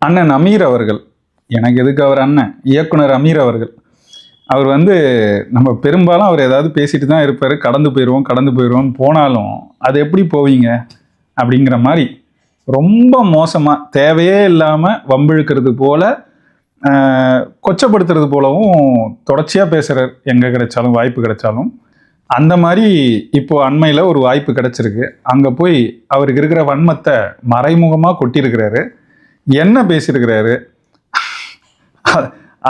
அண்ணன் அமீர் அவர்கள், எனக்கு எதுக்கு அவர் அண்ணன், இயக்குனர் அமீர் அவர்கள். அவர் நம்ம பெரும்பாலும் அவர் ஏதாவது பேசிட்டு தான் இருப்பார். கடந்து போயிடுவோம்னு போனாலும் அது எப்படி போவீங்க அப்படிங்கிற மாதிரி ரொம்ப மோசமாக தேவையே இல்லாமல் வம்பிழுக்கிறது போல, கொச்சப்படுத்துறது போலவும் தொடர்ச்சியாக பேசுகிறார். எங்கே கிடைச்சாலும் வாய்ப்பு கிடைச்சாலும் அந்த மாதிரி இப்போ அண்மையில் ஒரு வாய்ப்பு கிடைச்சிருக்கு. அங்கே போய் அவருக்கு இருக்கிற வன்மத்தை மறைமுகமாக கொட்டியிருக்கிறாரு. என்ன பேசியிருக்கிறாரு,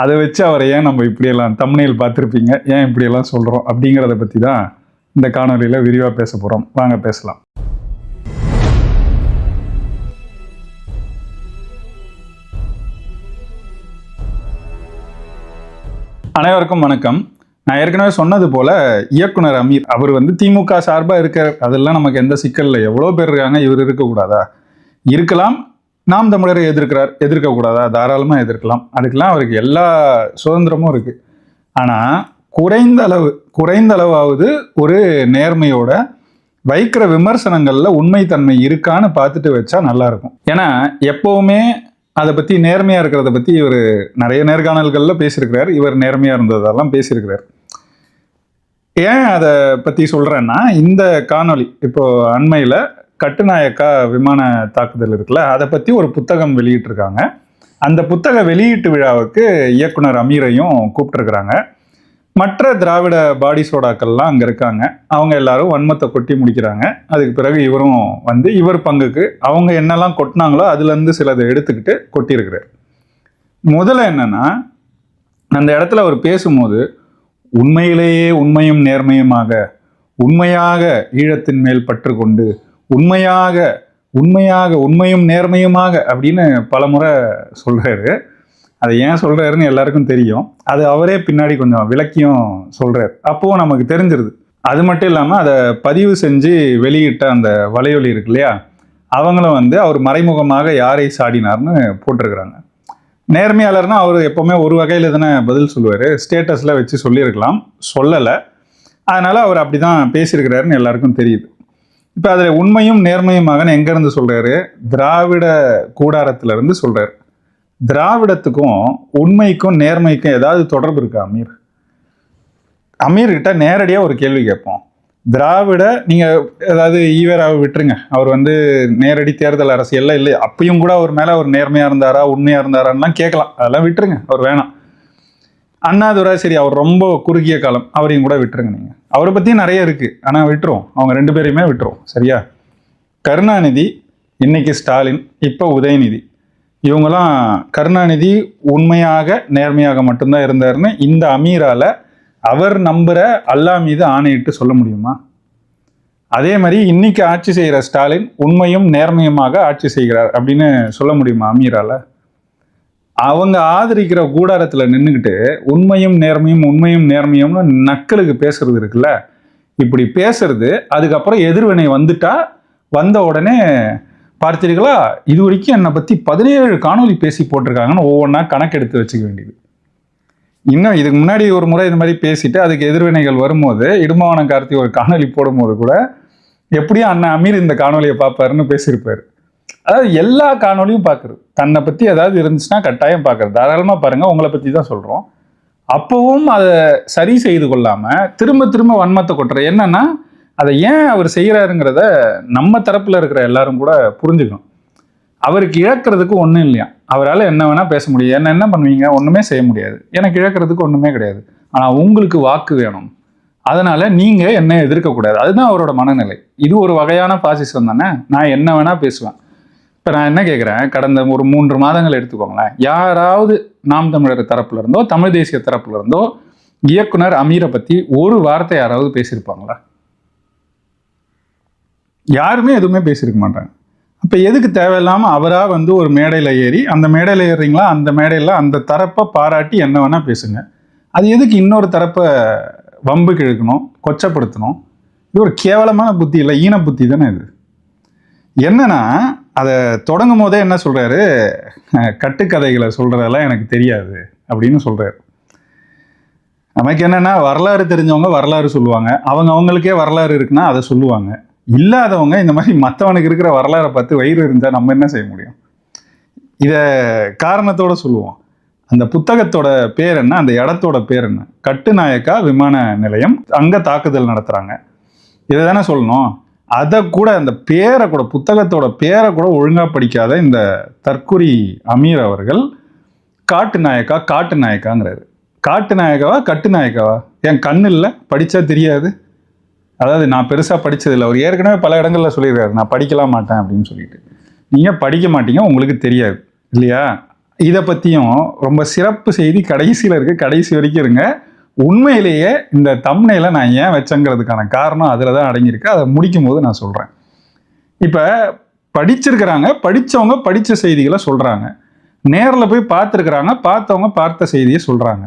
அதை வச்சு அவரை ஏன் நம்ம இப்படியெல்லாம் தம்ப்நெயில் பார்த்துருப்பீங்க, ஏன் இப்படியெல்லாம் சொல்கிறோம் அப்படிங்கிறத பற்றி தான் இந்த காணொலியில் விரிவாக பேச போகிறோம். வாங்க பேசலாம். அனைவருக்கும் வணக்கம். நான் ஏற்கனவே சொன்னது போல இயக்குனர் அமீர் அவர் திமுக சார்பாக இருக்கார். அதெல்லாம் நமக்கு எந்த சிக்கல் இல்லை. எவ்வளோ பேர் இருக்காங்க, இவர் இருக்கக்கூடாதா? இருக்கலாம். நாம் தமிழரை எதிர்க்கக்கூடாதா? தாராளமாக எதிர்க்கலாம். அதுக்கெல்லாம் அவருக்கு எல்லா சுதந்திரமும் இருக்குது. ஆனால் குறைந்த அளவாவது ஒரு நேர்மையோட வைக்கிற விமர்சனங்களில் உண்மைத்தன்மை இருக்கான்னு பார்த்துட்டு வச்சா நல்லாயிருக்கும். ஏன்னா எப்போவுமே அதை பற்றி நேர்மையாக இருக்கிறத பற்றி இவர் நிறைய நேர்காணல்களில் பேசியிருக்கிறார். இவர் நேர்மையாக இருந்ததெல்லாம் பேசியிருக்கிறார். ஏன் அதை பற்றி சொல்கிறேன்னா, இந்த காணொலி இப்போ அண்மையில் கட்டுநாயக்கா விமான தாக்குதல் இருக்குல்ல, அதை பற்றி ஒரு புத்தகம் வெளியிட்டிருக்காங்க. அந்த புத்தக வெளியீட்டு விழாவுக்கு இயக்குனர் அமீரையும் கூப்பிட்டுருக்குறாங்க. மற்ற திராவிட பாடி சோடாக்கள்லாம் அங்கே இருக்காங்க. அவங்க எல்லாரும் வன்மத்தை கொட்டி முடிக்கிறாங்க. அதுக்கு பிறகு இவரும் இவர் பங்குக்கு அவங்க என்னெல்லாம் கொட்டினாங்களோ அதுலேருந்து சிலதை எடுத்துக்கிட்டு கொட்டியிருக்கிறார். முதல்ல என்னன்னா, அந்த இடத்துல அவர் பேசும்போது உண்மையிலேயே உண்மையும் நேர்மையுமாக, உண்மையாக ஈழத்தின் மேல் பற்று கொண்டு, உண்மையாக உண்மையும் நேர்மையுமாக அப்படின்னு பல முறை சொல்கிறாரு. அதை ஏன் சொல்கிறாருன்னு எல்லாருக்கும் தெரியும். அது அவரே பின்னாடி கொஞ்சம் விளக்கியும் சொல்கிறார். அப்போது நமக்கு தெரிஞ்சிருது. அது மட்டும் இல்லாமல் அதை பதிவு செஞ்சு வெளியிட்ட அந்த வலையொலி இருக்கு இல்லையா, அவங்களும் அவர் மறைமுகமாக யாரை சாடினார்னு போட்டிருக்கிறாங்க. நேர்மையாளர்னா அவர் எப்போவுமே ஒரு வகையில் தானே பதில் சொல்லுவார். ஸ்டேட்டஸில் வச்சு சொல்லியிருக்கலாம், சொல்லலை. அதனால் அவர் அப்படி தான் பேசியிருக்கிறாருன்னு எல்லாருக்கும் தெரியுது. இப்போ அதில் உண்மையும் நேர்மையுமாக எங்கேருந்து சொல்கிறாரு? திராவிட கூடாரத்திலிருந்து சொல்கிறார். திராவிடத்துக்கும் உண்மைக்கும் நேர்மைக்கும் ஏதாவது தொடர்பு இருக்கா? அமீர்கிட்ட நேரடியாக ஒரு கேள்வி கேட்போம். திராவிட நீங்கள் ஏதாவது ஈவேராவை விட்டுருங்க, அவர் நேரடி தேர்தல் அரசியல்லாம் இல்லை. அப்பயும் கூட அவர் மேலே அவர் நேர்மையாக இருந்தாரா உண்மையாக இருந்தாரான்லாம் கேட்கலாம். அதெல்லாம் விட்டுருங்க, அவர் வேணாம். அண்ணாதுரை சரி, அவர் ரொம்ப குறுகிய காலம், அவரையும் கூட விட்டுருங்க. நீங்கள் அவரை பற்றியும் நிறைய இருக்குது, ஆனால் விட்டுருவோம். அவங்க ரெண்டு பேரையுமே விட்டுருவோம். சரியா? கருணாநிதி, இன்னைக்கு ஸ்டாலின், இப்போ உதயநிதி, இவங்கெல்லாம் கருணாநிதி உண்மையாக நேர்மையாக மட்டும்தான் இருந்தாருன்னு இந்த அமீரால் அவர் நம்புகிற அல்லா மீது ஆணையிட்டு சொல்ல முடியுமா? அதே மாதிரி இன்னைக்கு ஆட்சி செய்கிற ஸ்டாலின் உண்மையும் நேர்மையுமாக ஆட்சி செய்கிறார் அப்படின்னு சொல்ல முடியுமா அமீரால்? அவங்க ஆதரிக்கிற கூடாரத்தில் நின்றுக்கிட்டு உண்மையும் நேர்மையும்னு நக்கலுக்கு பேசுறது இருக்குல்ல, இப்படி பேசுறது. அதுக்கப்புறம் எதிர்வினை வந்த உடனே பார்த்தீர்களா, இது வரைக்கும் என்னை பற்றி 17 காணொலி பேசி போட்டிருக்காங்கன்னு ஒவ்வொன்றா கணக்கெடுத்து வச்சுக்க வேண்டியது. இன்னும் இதுக்கு முன்னாடி ஒரு முறை இது மாதிரி பேசிட்டு அதுக்கு எதிர்வினைகள் வரும்போது, இடுமாவனம் கார்த்தி ஒரு காணொலி போடும்போது கூட எப்படியும் அண்ணன் அமீர் இந்த காணொலியை பார்ப்பாருன்னு பேசியிருப்பார். அதாவது எல்லா காணொலியும் பார்க்குறது, தன்னை பற்றி ஏதாவது இருந்துச்சுன்னா கட்டாயம் பார்க்குறது. தாராளமாக பாருங்கள், உங்களை பற்றி தான் சொல்கிறோம். அப்போவும் அதை சரி செய்து கொள்ளாமல் திரும்ப வன்மத்தை கொட்டுற. என்னன்னா, அதை ஏன் அவர் செய்கிறாருங்கிறத நம்ம தரப்பில் இருக்கிற எல்லாரும் கூட புரிஞ்சுக்கணும். அவருக்கு இழக்கிறதுக்கு ஒன்றும் இல்லையா, அவரால் என்ன வேணால் பேச முடியும். என்ன பண்ணுவீங்க? ஒன்றுமே செய்ய முடியாது. எனக்கு இழக்கிறதுக்கு ஒன்றுமே கிடையாது. ஆனால் உங்களுக்கு வாக்கு வேணும், அதனால் நீங்கள் என்ன எதிர்க்கக்கூடாது. அதுதான் அவரோட மனநிலை. இது ஒரு வகையான பாசிசம் தானே. நான் என்ன வேணால் பேசுவேன். இப்போ நான் என்ன கேட்குறேன், கடந்த ஒரு 3 மாதங்கள் எடுத்துக்கோங்களேன், யாராவது நாம் தமிழர் தரப்புல இருந்தோ தமிழ் தேசிய தரப்புல இருந்தோ இயக்குனர் அமீரை பற்றி ஒரு வார்த்தை யாராவது பேசியிருப்பாங்களா? யாருமே எதுவுமே பேசியிருக்க மாட்டாங்க. அப்போ எதுக்கு தேவையில்லாமல் அவராக ஒரு மேடையில் ஏறி, அந்த மேடையில் ஏறுறீங்களா, அந்த மேடையில் அந்த தரப்பை பாராட்டி என்ன வேணால் பேசுங்க. அது எதுக்கு இன்னொரு தரப்பை வம்புக்கு இழுக்கணும், கொச்சப்படுத்தணும்? இது ஒரு கேவலமான புத்தி இல்லை, ஈன புத்தி தானே இது. என்னன்னா, அதை தொடங்கும் போதே என்ன சொல்கிறாரு, கட்டுக்கதைகளை சொல்கிறதெல்லாம் எனக்கு தெரியாது அப்படின்னு சொல்கிறாரு. நமக்கு என்னென்னா, வரலாறு தெரிஞ்சவங்க வரலாறு சொல்லுவாங்க, அவங்களுக்கே வரலாறு இருக்குன்னா அதை சொல்லுவாங்க. இல்லாதவங்க இந்த மாதிரி மற்றவனுக்கு இருக்கிற வரலாறை பார்த்து வயிறு இருந்தால் நம்ம என்ன செய்ய முடியும்? இதை காரணத்தோட சொல்லுவோம். அந்த புத்தகத்தோட பேர் என்ன, அந்த இடத்தோட பேர் என்ன? கட்டுநாயக்கா விமான நிலையம், அங்கே தாக்குதல் நடத்துகிறாங்க. இதை தானே சொல்லணும். அதை கூட அந்த பேரை கூட, புத்தகத்தோட பேரை கூட ஒழுங்காக படிக்காத இந்த தற்குறி அமீர் அவர்கள் காட்டுநாயக்காங்கிறாரு. காட்டுநாயக்காவா கட்டுநாயக்காவா? என் கண்ணு இல்லை, படித்தா தெரியாது. அதாவது நான் பெருசாக படித்ததில்லை. அவர் ஏற்கனவே பல இடங்களில் சொல்லியிருக்காரு, நான் படிக்கலாம் மாட்டேன் அப்படின்னு சொல்லிட்டு. நீங்கள் படிக்க மாட்டீங்க, உங்களுக்கு தெரியாது இல்லையா? இதை பற்றியும் ரொம்ப சிறப்பு செய்தி கடைசியில் இருக்குது. கடைசி வரைக்கும் இருங்க. உண்மையிலேயே இந்த தம்ப்நெயிலை நான் ஏன் வச்சேங்கிறதுக்கான காரணம் அதில் தான் அடங்கியிருக்கு. அதை முடிக்கும் போது நான் சொல்கிறேன். இப்போ படிச்சிருக்கிறாங்க, படித்தவங்க படித்த செய்திகளை சொல்கிறாங்க. நேரில் போய் பார்த்துருக்குறாங்க, பார்த்தவங்க பார்த்த செய்தியை சொல்கிறாங்க.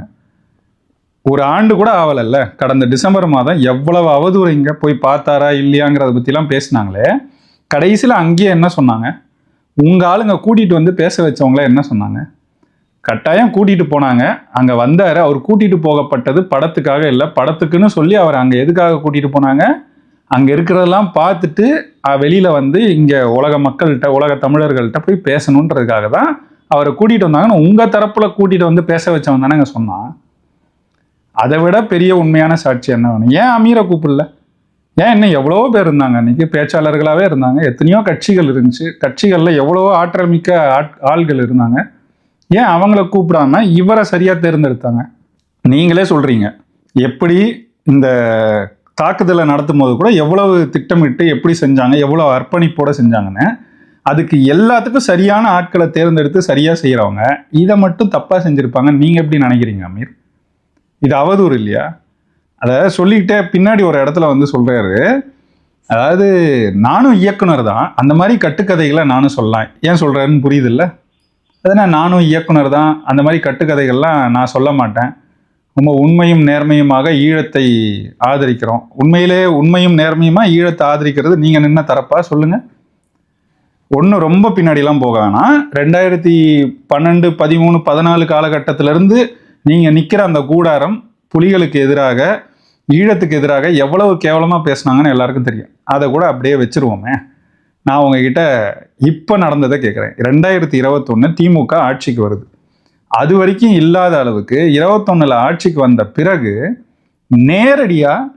ஒரு ஆண்டு கூட ஆகலைல்ல, கடந்த டிசம்பர் மாதம் எவ்வளவு அவதூறு இங்கே போய் பார்த்தாரா இல்லையாங்கிறத பற்றிலாம் பேசினாங்களே. கடைசியில் அங்கேயே என்ன சொன்னாங்க? உங்கள் ஆளுங்க கூட்டிகிட்டு வந்து பேச வச்சவங்கள என்ன சொன்னாங்க? கட்டாயம் கூட்டிகிட்டு போனாங்க. அங்கே வந்தார். அவர் கூட்டிகிட்டு போகப்பட்டது படத்துக்காக இல்லை, படத்துக்குன்னு சொல்லி அவர் அங்கே எதுக்காக கூட்டிகிட்டு போனாங்க? அங்கே இருக்கிறதெல்லாம் பார்த்துட்டு வெளியில் வந்து இங்கே உலக மக்கள்கிட்ட, உலக தமிழர்கள்ட்ட போய் பேசணுன்றதுக்காக தான் அவரை கூட்டிகிட்டு வந்தாங்கன்னு உங்கள் தரப்பில் கூட்டிகிட்டு வந்து பேச வச்சவன் தானே அங்கே சொன்னான். அதை விட பெரிய உண்மையான சாட்சி என்ன வேணும்? ஏன் அமீரை கூப்பிடல? ஏன் இன்னும் எவ்வளவோ பேர் இருந்தாங்க, அன்றைக்கி பேச்சாளர்களாகவே இருந்தாங்க. எத்தனையோ கட்சிகள் இருந்துச்சு, கட்சிகளில் எவ்வளவோ ஆற்றல் மிக்க ஆள்கள் இருந்தாங்க. ஏன் அவங்கள கூப்பிடாம இவரை சரியாக தேர்ந்தெடுத்தாங்க? நீங்களே சொல்கிறீங்க, எப்படி இந்த தாக்குதலை நடத்தும் போது கூட எவ்வளவு திட்டமிட்டு எப்படி செஞ்சாங்க, எவ்வளோ அர்ப்பணிப்போடு செஞ்சாங்கன்னு. அதுக்கு எல்லாத்துக்கும் சரியான ஆட்களை தேர்ந்தெடுத்து சரியாக செய்கிறவங்க இதை மட்டும் தப்பாக செஞ்சுருப்பாங்க. நீங்கள் எப்படி நினைக்கிறீங்க அமீர்? இது அவதூறு இல்லையா? அதை சொல்லிக்கிட்டே பின்னாடி ஒரு இடத்துல வந்து சொல்கிறாரு, அதாவது நானும் இயக்குனர் தான், அந்த மாதிரி கட்டுக்கதைகளை நானும் சொல்லலாம். ஏன் சொல்கிறாருன்னு புரியுது இல்லை? அதனால் நானும் இயக்குனர் தான், அந்த மாதிரி கட்டுக்கதைகள்லாம் நான் சொல்ல மாட்டேன். ரொம்ப உண்மையும் நேர்மையுமாக ஈழத்தை ஆதரிக்கிறோம். உண்மையிலே உண்மையும் நேர்மையுமாக ஈழத்தை ஆதரிக்கிறது நீங்கள் நின்ன தரப்பா சொல்லுங்கள். ஒன்றும் ரொம்ப பின்னாடிலாம் போக வேணாம். 2012, 13, 14 காலகட்டத்திலேருந்து நீங்கள் நிற்கிற அந்த கூடாரம் புலிகளுக்கு எதிராக, ஈழத்துக்கு எதிராக எவ்வளவு கேவலமாக பேசுனாங்கன்னு எல்லாருக்கும் தெரியும். அதை கூட அப்படியே வச்சுருவோமே. நான் உங்ககிட்ட இப்போ நடந்ததை கேட்குறேன். 2021 திமுக ஆட்சிக்கு வருது. அது வரைக்கும் இல்லாத அளவுக்கு 21 ஆட்சிக்கு வந்த பிறகு நேரடியாக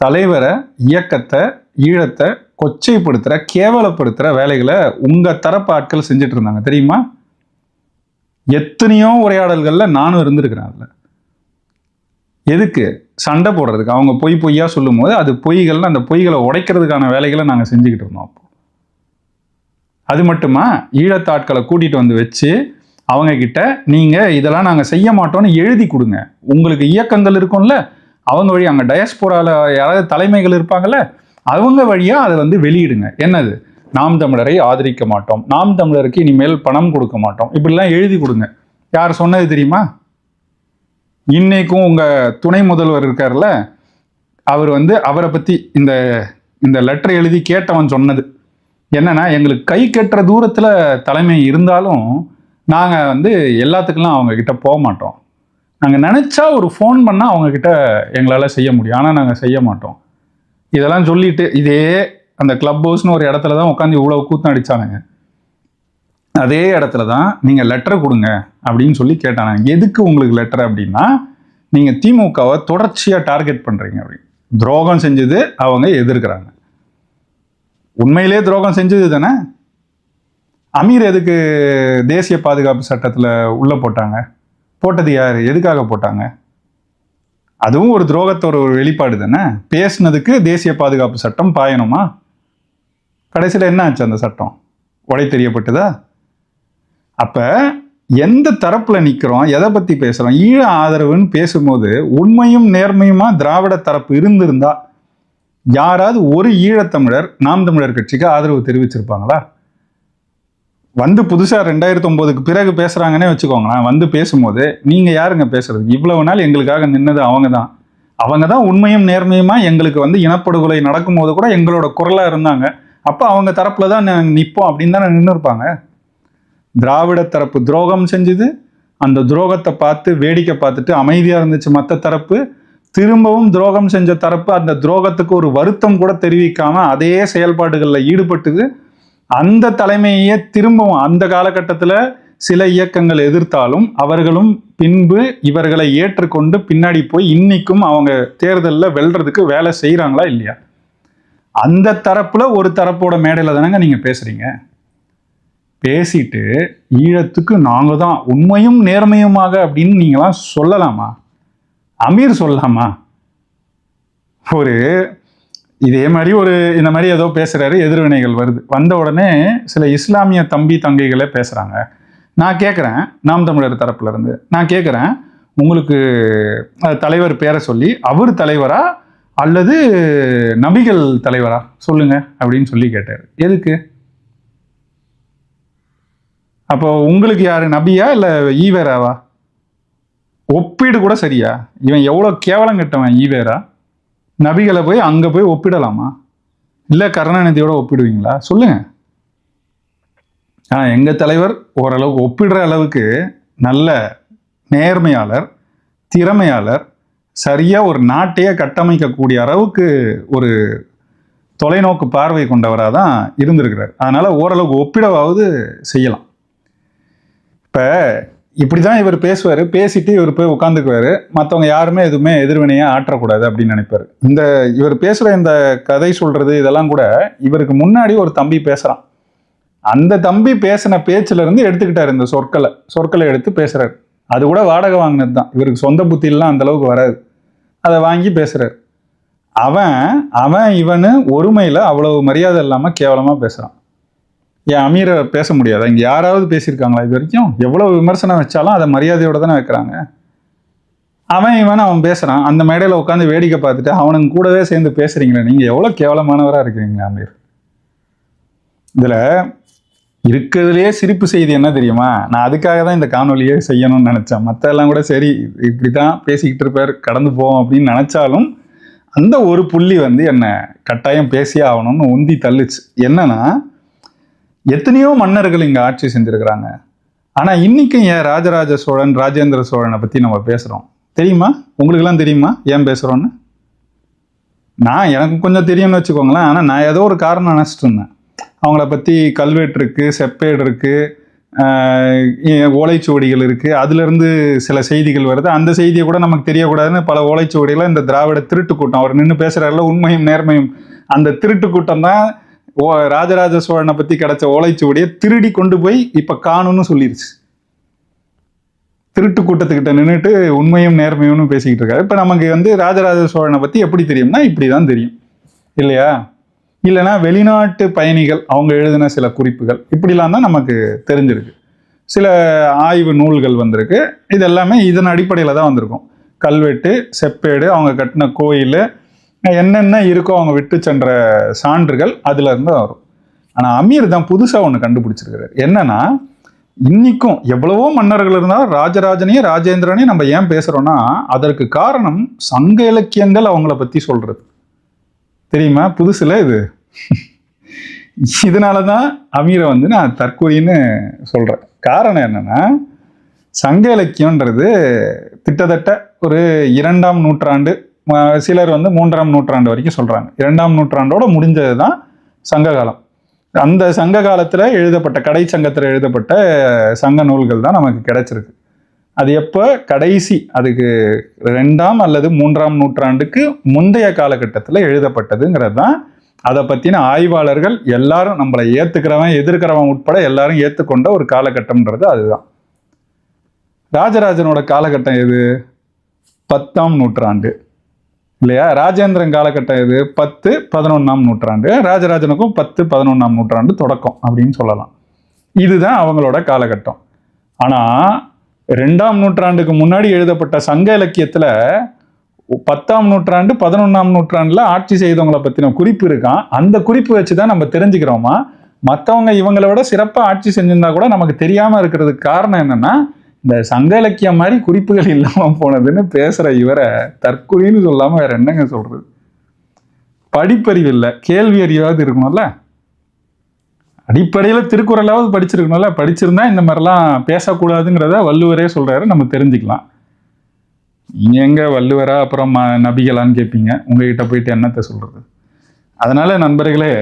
தலைவரை, இயக்கத்தை, ஈழத்தை கொச்சைப்படுத்துகிற, கேவலப்படுத்துகிற வேலைகளை உங்கள் தரப்பு ஆட்கள் செஞ்சுட்டு இருந்தாங்க தெரியுமா? எத்தனையோ உரையாடல்களில் நானும் இருந்திருக்கிறேன். அதில் எதுக்கு? சண்டை போடுறதுக்கு. அவங்க பொய்யா சொல்லும் போது அது பொய்கள், அந்த பொய்களை உடைக்கிறதுக்கான வேலைகளை நாங்கள் செஞ்சுக்கிட்டு இருந்தோம். அப்போ அது மட்டுமா, ஈழத்தாட்களை கூட்டிகிட்டு வந்து வச்சு அவங்கக்கிட்ட நீங்கள் இதெல்லாம் நாங்கள் செய்ய மாட்டோம்னு எழுதி கொடுங்க. உங்களுக்கு இயக்கங்கள் இருக்கும்ல, அவங்க வழி, அங்கே டயஸ்போராவில் யாராவது தலைமைகள் இருப்பாங்கள்ல, அவங்க வழியாக அதை வந்து வெளியிடுங்க. என்னது? நாம் தமிழரை ஆதரிக்க மாட்டோம், நாம் தமிழருக்கு இனிமேல் பணம் கொடுக்க மாட்டோம், இப்படிலாம் எழுதி கொடுங்க. யார் சொன்னது தெரியுமா? இன்னைக்கும் உங்கள் துணை முதல்வர் இருக்கார்ல, அவர் வந்து அவரை பற்றி இந்த லெட்டர் எழுதி கேட்டவன் சொன்னது என்னன்னா, எங்களுக்கு கை கட்டுற தூரத்தில் தலைமை இருந்தாலும் நாங்கள் வந்து எல்லாத்துக்கெல்லாம் அவங்கக்கிட்ட போக மாட்டோம். நாங்கள் நினச்சா ஒரு ஃபோன் பண்ணால் அவங்கக்கிட்ட எங்களால் செய்ய முடியும், ஆனால் நாங்கள் செய்ய மாட்டோம். இதெல்லாம் சொல்லிட்டு இதே அந்த கிளப் ஹவுஸ்னு ஒரு இடத்துல தான் உட்காந்து இவ்வளோ கூத்தம் அடித்தானுங்க. அதே இடத்துல தான் நீங்கள் லெட்டர் கொடுங்க அப்படின்னு சொல்லி கேட்டானுங்க. எதுக்கு உங்களுக்கு லெட்டர் அப்படின்னா, நீங்கள் திமுகவை தொடர்ச்சியாக டார்கெட் பண்ணுறீங்க அப்படி. துரோகம் செஞ்சது அவங்க எதிர்க்கிறாங்க. உண்மையிலே துரோகம் செஞ்சது தானே. அமீர் எதுக்கு தேசிய பாதுகாப்பு சட்டத்தில் உள்ளே போட்டாங்க? போட்டது யார்? எதுக்காக போட்டாங்க? அதுவும் ஒரு துரோகத்தோட ஒரு வெளிப்பாடு தானே. பேசுனதுக்கு தேசிய பாதுகாப்பு சட்டம் பாயணுமா? கடைசியில் என்ன ஆச்சு? அந்த சட்டம் உடை தெரியப்பட்டதா? அப்போ எந்த தரப்பில் நிற்கிறோம், எதை பற்றி பேசுகிறோம்? ஈழ ஆதரவுன்னு பேசும்போது உண்மையும் நேர்மையுமா திராவிட தரப்பு இருந்திருந்தா யாராவது ஒரு ஈழத்தமிழர் நாம் தமிழர் கட்சிக்கு ஆதரவு தெரிவிச்சிருப்பாங்களா? வந்து புதுசாக 2009க்கு பிறகு பேசுகிறாங்கன்னே வச்சுக்கோங்களேன். வந்து பேசும்போது நீங்கள் யாருங்க பேசுறதுக்கு? இவ்வளவு நாள் எங்களுக்காக நின்னது அவங்க தான் உண்மையும் நேர்மையுமா எங்களுக்கு வந்து இனப்படுகொலை நடக்கும்போது கூட எங்களோட குரலாக இருந்தாங்க. அப்போ அவங்க தரப்பில் தான் நிற்போம் அப்படின்னு தானே நின்று இருப்பாங்க. திராவிட தரப்பு துரோகம் செஞ்சுது. அந்த துரோகத்தை பார்த்து வேடிக்கை பார்த்துட்டு அமைதியாக இருந்துச்சு மற்ற தரப்பு. திரும்பவும் துரோகம் செஞ்ச தரப்பு அந்த துரோகத்துக்கு ஒரு வருத்தம் கூட தெரிவிக்காமல் அதே செயல்பாடுகளில் ஈடுபட்டுது. அந்த தலைமையே திரும்பவும் அந்த காலகட்டத்தில் சில இயக்கங்கள் எதிர்த்தாலும் அவர்களும் பின்பு இவர்களை ஏற்றுக்கொண்டு பின்னாடி போய் இன்னைக்கும் அவங்க தேர்தலில் வெல்றதுக்கு வேலை செய்கிறாங்களா இல்லையா? அந்த தரப்புல ஒரு தரப்போட மேடையில் தானங்க நீங்க பேசுறீங்க. பேசிட்டு ஈழத்துக்கு நாங்க தான் உண்மையும் நேர்மையுமாக அப்படின்னு நீங்களாம் சொல்லலாமா? அமீர் சொல்லலாமா? ஒரு இதே மாதிரி இந்த மாதிரி ஏதோ பேசுறாரு, எதிர்வினைகள் வருது, வந்த உடனே சில இஸ்லாமிய தம்பி தங்கைகளே பேசுறாங்க. நான் கேட்குறேன், நாம் தமிழர் தரப்புல இருந்து நான் கேட்குறேன், உங்களுக்கு தலைவர் பேரை சொல்லி அவர் தலைவரா அல்லது நபிகள் தலைவரா சொல்லுங்க அப்படின்னு சொல்லி கேட்டார். எதுக்கு? அப்போ உங்களுக்கு யாரு, நபியா இல்ல ஈவேராவா? ஒப்பீடு கூட சரியா? இவன் எவ்வளவு கேவலம் கட்டவன் ஈவேரா. நபிகளை போய் அங்க போய் ஒப்பிடலாமா? இல்ல கருணாநிதியோட ஒப்பிடுவீங்களா? சொல்லுங்க. எங்க தலைவர் ஓரளவுக்கு ஒப்பிடுற அளவுக்கு நல்ல நேர்மையாளர், திறமையாளர், சரியா ஒரு நாட்டையே கட்டமைக்கக்கூடிய அளவுக்கு ஒரு தொலைநோக்கு பார்வை கொண்டவராக தான் இருந்திருக்கிறார். அதனால ஓரளவுக்கு ஒப்பிடவாவது செய்யலாம். இப்போ இப்படி தான் இவர் பேசுவார். பேசிட்டு இவர் போய் உட்காந்துக்குவார். மற்றவங்க யாருமே எதுவுமே எதிர்வினையாக ஆற்றக்கூடாது அப்படின்னு நினைப்பார். இவர் பேசுகிற இந்த கதை சொல்கிறது இதெல்லாம் கூட இவருக்கு முன்னாடி ஒரு தம்பி பேசுகிறான். அந்த தம்பி பேசின பேச்சிலேருந்து எடுத்துக்கிட்டார் இந்த சொற்களை எடுத்து பேசுகிறார். அது கூட வாடகை வாங்கினது தான். இவருக்கு சொந்த புத்தியெல்லாம் அந்தளவுக்கு வராது. அதை வாங்கி பேசுகிறார். அவன் இவனு ஒருமையில் அவ்வளவு மரியாதை இல்லாமல் கேவலமாக பேசுகிறான். ஏன் அமீரை பேச முடியாதா? இங்கே யாராவது பேசியிருக்காங்களா இது வரைக்கும்? எவ்வளோ விமர்சனம் வச்சாலும் அதை மரியாதையோடு தானே வைக்கிறாங்க. அவன் பேசுகிறான். அந்த மேடையில் உட்காந்து வேடிக்கை பார்த்துட்டு அவனுங்க கூடவே சேர்ந்து பேசுகிறீங்களே, நீங்கள் எவ்வளோ கேவலமானவராக இருக்கிறீங்க அமீர். இதில் இருக்கிறதுலையே சிரிப்பு செய்தி என்ன தெரியுமா? நான் அதுக்காக தான் இந்த காணொலியே செய்யணும்னு நினச்சேன். மற்ற எல்லாம் கூட சரி இப்படி தான் பேசிக்கிட்டு இருப்பார், கடந்து போவோம் அப்படின்னு நினச்சாலும் அந்த ஒரு புள்ளி என்னை கட்டாயம் பேசியே ஆகணும்னு உந்தி தள்ளுச்சு. என்னன்னா, எத்தனையோ மன்னர்கள் இங்கே ஆட்சி செஞ்சுருக்கிறாங்க. ஆனால் இன்னைக்கும் ஏன் ராஜராஜ சோழன், ராஜேந்திர சோழனை பற்றி நம்ம பேசுகிறோம் தெரியுமா? உங்களுக்கெல்லாம் தெரியுமா ஏன் பேசுகிறோன்னு? எனக்கு கொஞ்சம் தெரியும்னு வச்சுக்கோங்களேன். ஆனால் நான் ஏதோ ஒரு காரணம் நினச்சிட்டு இருந்தேன். அவங்கள பற்றி கல்வெட்டு இருக்குது, செப்பேடு இருக்குது, ஓலைச்சுவடிகள் இருக்குது. அதுலேருந்து சில செய்திகள் வருது. அந்த செய்தியை கூட நமக்கு தெரியக்கூடாதுன்னு பல ஓலைச்சுவடிகளை இந்த திராவிட திருட்டு கூட்டம், அவர் நின்று பேசுகிறாருல உண்மையும் நேர்மையும், அந்த திருட்டு கூட்டம் தான் ராஜராஜ சோழனை பற்றி கிடைச்ச ஓலைச்சுவடியை திருடி கொண்டு போய் இப்போ காணும்னு சொல்லிருச்சு. திருட்டு கூட்டத்துக்கிட்ட நின்றுட்டு உண்மையும் நேர்மையும் பேசிக்கிட்டு இருக்காரு. இப்போ நமக்கு ராஜராஜ சோழனை பற்றி எப்படி தெரியும்னா இப்படி தான் தெரியும் இல்லையா? இல்லைனா வெளிநாட்டு பயணிகள் அவங்க எழுதின சில குறிப்புகள் இப்படிலாம் தான் நமக்கு தெரிஞ்சிருக்கு. சில ஆய்வு நூல்கள் வந்திருக்கு. இது எல்லாமே இதன் அடிப்படையில் தான் வந்திருக்கும். கல்வெட்டு, செப்பேடு, அவங்க கட்டின கோயில், என்னென்ன இருக்கோ அவங்க விட்டு சென்ற சான்றுகள் அதுல இருந்து வரும். ஆனால் அமீர் தான் புதுசாக ஒன்று கண்டுபிடிச்சிருக்கிறார். என்னன்னா, இன்னைக்கும் எவ்வளவோ மன்னர்கள் இருந்தாலும் ராஜராஜனையும் ராஜேந்திரனையும் நம்ம ஏன் பேசுறோம்னா அதற்கு காரணம் சங்க இலக்கியங்கள் அவங்கள பற்றி சொல்றது. தெரியுமா? புதுசுல இது. இதனாலதான் அமீரை நான் தற்கொலைன்னு சொல்றேன். காரணம் என்னன்னா, சங்க இலக்கியம்ன்றது கிட்டத்தட்ட ஒரு 2ஆம் நூற்றாண்டு, சிலர் 3ஆம் நூற்றாண்டு வரைக்கும் சொல்றாங்க. 2ஆம் நூற்றாண்டோட முடிஞ்சது தான் சங்ககாலம். அந்த சங்க காலத்துல எழுதப்பட்ட, கடை சங்கத்தில் எழுதப்பட்ட சங்க நூல்கள் தான் நமக்கு கிடைச்சிருக்கு. அது எப்போ கடைசி, அதுக்கு 2ஆம் அல்லது 3ஆம் நூற்றாண்டுக்கு முந்தைய காலகட்டத்தில் எழுதப்பட்டதுங்கிறது தான். அதை பற்றின ஆய்வாளர்கள் எல்லாரும், நம்மளை ஏற்றுக்கிறவன் எதிர்க்கிறவன் உட்பட எல்லாரும் ஏற்றுக்கொண்ட ஒரு காலகட்டம்ன்றது அதுதான். ராஜராஜனோட காலகட்டம் எது? 10ஆம் நூற்றாண்டு இல்லையா? ராஜேந்திரன் காலகட்டம் எது? 10, 11ஆம் நூற்றாண்டு. ராஜராஜனுக்கும் 10, 11ஆம் நூற்றாண்டு தொடக்கம் அப்படின்னு சொல்லலாம். இதுதான் அவங்களோட காலகட்டம். ஆனால் 2ஆம் நூற்றாண்டுக்கு முன்னாடி எழுதப்பட்ட சங்க இலக்கியத்தில் 10ஆம் நூற்றாண்டு 11ஆம் நூற்றாண்டில் ஆட்சி செய்தவங்களை பற்றின குறிப்பு இருக்கான். அந்த குறிப்பு வச்சு தான் நம்ம தெரிஞ்சுக்கிறோமா மற்றவங்க இவங்களை விட சிறப்பாக ஆட்சி செஞ்சிருந்தா கூட நமக்கு தெரியாமல் இருக்கிறதுக்கு காரணம் என்னன்னா, இந்த சங்க இலக்கியம் மாதிரி குறிப்புகள் இல்லாமல் போனதுன்னு பேசுகிற இவரை தற்கொலைன்னு சொல்லாமல் வேற என்னங்க சொல்றது? படிப்பறிவு இல்லை, கேள்வி அறிவாவது இருக்கணும்ல. அடிப்படையில் திருக்குறளாவது படிச்சிருக்கணும்ல. படிச்சிருந்தா இந்த மாதிரிலாம் பேசக்கூடாதுங்கிறத வள்ளுவரே சொல்றாரு, நம்ம தெரிஞ்சுக்கலாம். நீங்க எங்க வள்ளுவரா அப்புறம் நபிகளான்னு கேட்பீங்க. உங்ககிட்ட போயிட்டு என்னத்தை சொல்றது? அதனால நண்பர்களே,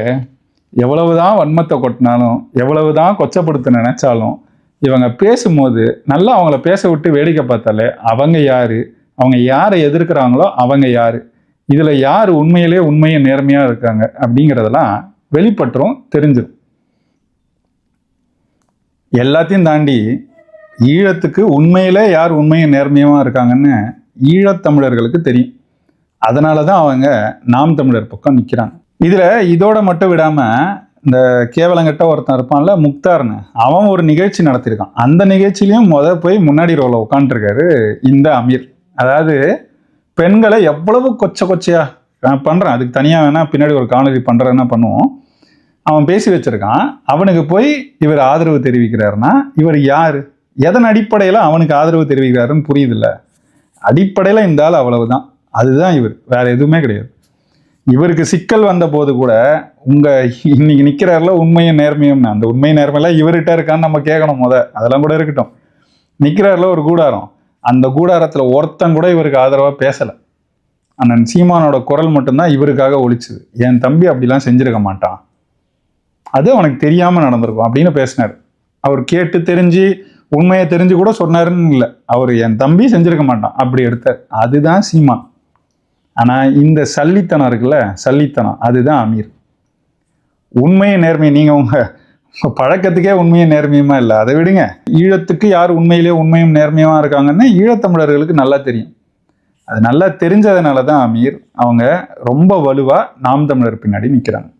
எவ்வளவுதான் வன்மத்தை கொட்டினாலும், எவ்வளவுதான் கொச்சப்படுத்த நினைச்சாலும், இவங்க பேசும்போது நல்லா அவங்கள பேச விட்டு வேடிக்கை பார்த்தாலே அவங்க யாரு, அவங்க யாரை எதிர்க்கிறாங்களோ அவங்க யாரு, இதுல யார் உண்மையிலே உண்மையை நேர்மையா இருக்காங்க அப்படிங்கிறதெல்லாம் வெளிப்பட்டுரும், தெரிஞ்சிடும். எல்லாத்தையும் தாண்டி ஈழத்துக்கு உண்மையிலே யார் உண்மையை நேர்மையமா இருக்காங்கன்னு ஈழத்தமிழர்களுக்கு தெரியும். அதனாலதான் அவங்க நாம் தமிழர் பக்கம் நிக்கிறாங்க. இதுல இதோட மட்டும் விடாம இந்த கேவலங்கட்ட ஒருத்தன் இருப்பான்ல முக்தார்னு, அவன் ஒரு நிகழ்ச்சி நடத்திருக்கான். அந்த நிகழ்ச்சியிலையும் போய் முன்னாடி ரோல உட்காந்துருக்காரு இந்த அமீர். அதாவது பெண்களை எவ்வளவு கொச்சையா பண்றான். அதுக்கு தனியா வேணா பின்னாடி ஒரு காணொலி பண்றேன்னா பண்ணுவோம். அவன் பேசி வச்சிருக்கான். அவனுக்கு போய் இவர் ஆதரவு தெரிவிக்கிறாருன்னா இவர் யாரு, எதன் அடிப்படையில அவனுக்கு ஆதரவு தெரிவிக்கிறாருன்னு புரியுது இல்ல. அடிப்படையில இந்த ஆள் அவ்வளவுதான். அதுதான் இவர், வேற எதுவுமே கிடையாது. இவருக்கு சிக்கல் வந்த போது கூட இன்னைக்கு நிக்கிறாருல உண்மையும் நேர்மையும்னு, அந்த உண்மை நேர்மையில இவர்கிட்ட இருக்கான்னு நம்ம கேட்கணும். அதெல்லாம் கூட இருக்கட்டும். நிக்கிறாருல ஒரு கூடாரம், அந்த கூடாரத்துல ஒருத்தன் கூட இவருக்கு ஆதரவா பேசல. அண்ணன் சீமானோட குரல் மட்டும்தான் இவருக்காக ஒலிச்சுது. என் தம்பி அப்படிலாம் செஞ்சிருக்க மாட்டான், அது அவனுக்கு தெரியாம நடந்திருக்கும் அப்படின்னு பேசினார். அவர் கேட்டு தெரிஞ்சு உண்மையை தெரிஞ்சு கூட சொன்னாருன்னு இல்லை, அவர் என் தம்பி செஞ்சிருக்க மாட்டான் அப்படி எடுத்தார். அதுதான் சீமான். ஆனா இந்த சல்லித்தனம் இருக்குல்ல, சல்லித்தனம், அதுதான் அமீர். உண்மையை நேர்மையை நீங்க உங்க பழக்கத்துக்கே உண்மையும் நேர்மையுமா இல்லை, அதை விடுங்க. ஈழத்துக்கு யார் உண்மையிலேயே உண்மையும் நேர்மையுமா இருக்காங்கன்னு ஈழத்தமிழர்களுக்கு நல்லா தெரியும். அது நல்லா தெரிஞ்சதுனாலதான் அமீர் அவங்க ரொம்ப வலுவா நாம் தமிழர் பின்னாடி நிக்கிறாங்க.